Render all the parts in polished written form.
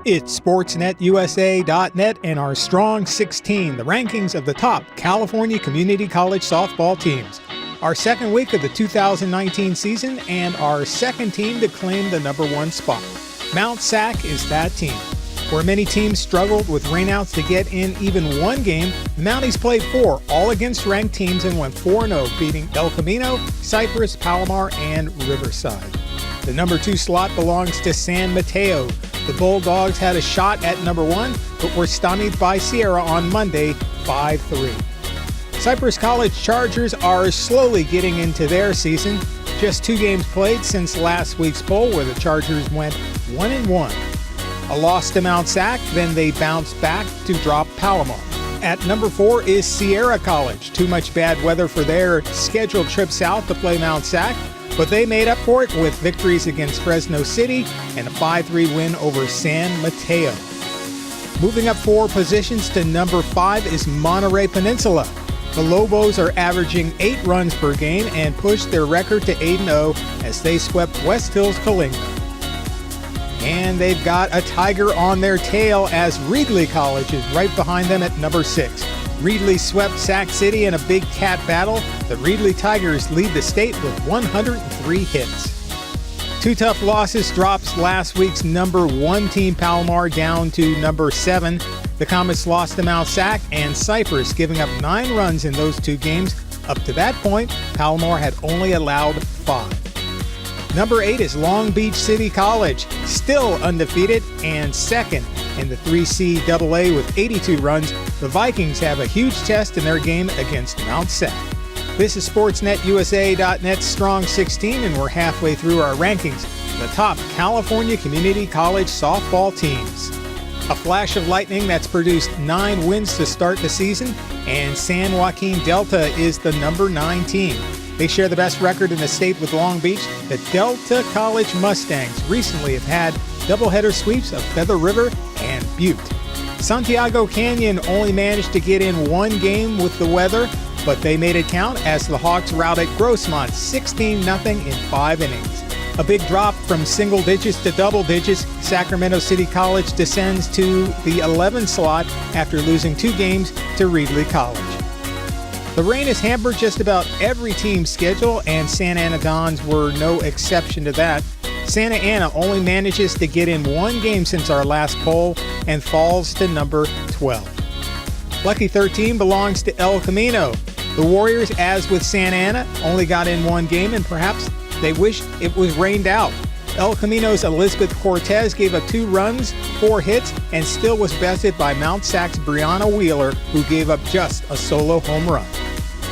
It's SportsNetUSA.net and our Strong 16, the rankings of the top California community college softball teams. Our second week of the 2019 season and our second team to claim the number one spot. Mount Sac is that team. Where many teams struggled with rainouts to get in even one game, the Mounties played four, all against ranked teams, and went 4-0, beating El Camino, Cypress, Palomar, and Riverside. The number 2 slot belongs to San Mateo. The Bulldogs had a shot at number 1, but were stymied by Sierra on Monday, 5-3. Cypress College Chargers are slowly getting into their season. Just 2 games played since last week's poll, where the Chargers went 1-1. A loss to Mount Sac, then they bounced back to drop Palomar. At number 4 is Sierra College. Too much bad weather for their scheduled trip south to play Mount Sac, but they made up for it with victories against Fresno City and a 5-3 win over San Mateo. Moving up 4 positions to number 5 is Monterey Peninsula. The Lobos are averaging 8 runs per game and pushed their record to 8-0 as they swept West Hills Calinga. And they've got a tiger on their tail as Reedley College is right behind them at number 6. Reedley swept Sac City in a big cat battle. The Reedley Tigers lead the state with 103 hits. 2 tough losses drops last week's number 1 team Palomar down to number 7. The Comets lost to Mount Sac and Cypress, giving up 9 runs in those 2 games. Up to that point, Palomar had only allowed 5. Number 8 is Long Beach City College, still undefeated and second in the 3C AA with 82 runs. The Vikings have a huge test in their game against Mount Sac. This is SportsNetUSA.net's Strong 16, and we're halfway through our rankings of the top California community college softball teams. A flash of lightning that's produced 9 wins to start the season, and San Joaquin Delta is the number 9 team. They share the best record in the state with Long Beach. The Delta College Mustangs recently have had doubleheader sweeps of Feather River and Butte. Santiago Canyon only managed to get in 1 game with the weather, but they made it count as the Hawks routed Grossmont 16-0 in 5 innings. A big drop from single digits to double digits, Sacramento City College descends to the 11 slot after losing 2 games to Reedley College. The rain has hampered just about every team's schedule, and Santa Ana Dons were no exception to that. Santa Ana only manages to get in 1 game since our last poll and falls to number 12. Lucky 13 belongs to El Camino. The Warriors, as with Santa Ana, only got in 1 game, and perhaps they wish it was rained out. El Camino's Elizabeth Cortez gave up 2 runs, 4 hits, and still was bested by Mount Sac's Brianna Wheeler, who gave up just a solo home run.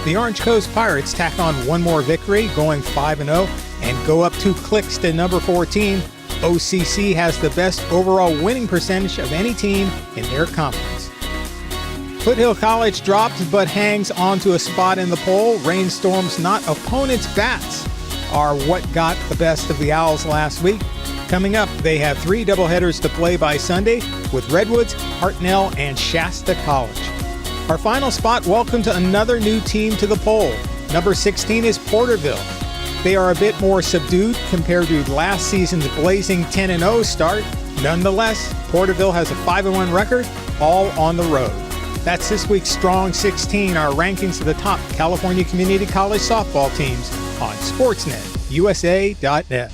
The Orange Coast Pirates tack on 1 more victory, going 5-0, and go up 2 clicks to number 14. OCC has the best overall winning percentage of any team in their conference. Foothill College drops but hangs onto a spot in the poll. Rainstorms, not opponents' bats, are what got the best of the Owls last week. Coming up, they have 3 doubleheaders to play by Sunday with Redwoods, Hartnell, and Shasta College. Our final spot welcomes another new team to the poll. Number 16 is Porterville. They are a bit more subdued compared to last season's blazing 10-0 start. Nonetheless, Porterville has a 5-1 record, all on the road. That's this week's Strong 16, our rankings of the top California community college softball teams on SportsNetUSA.net.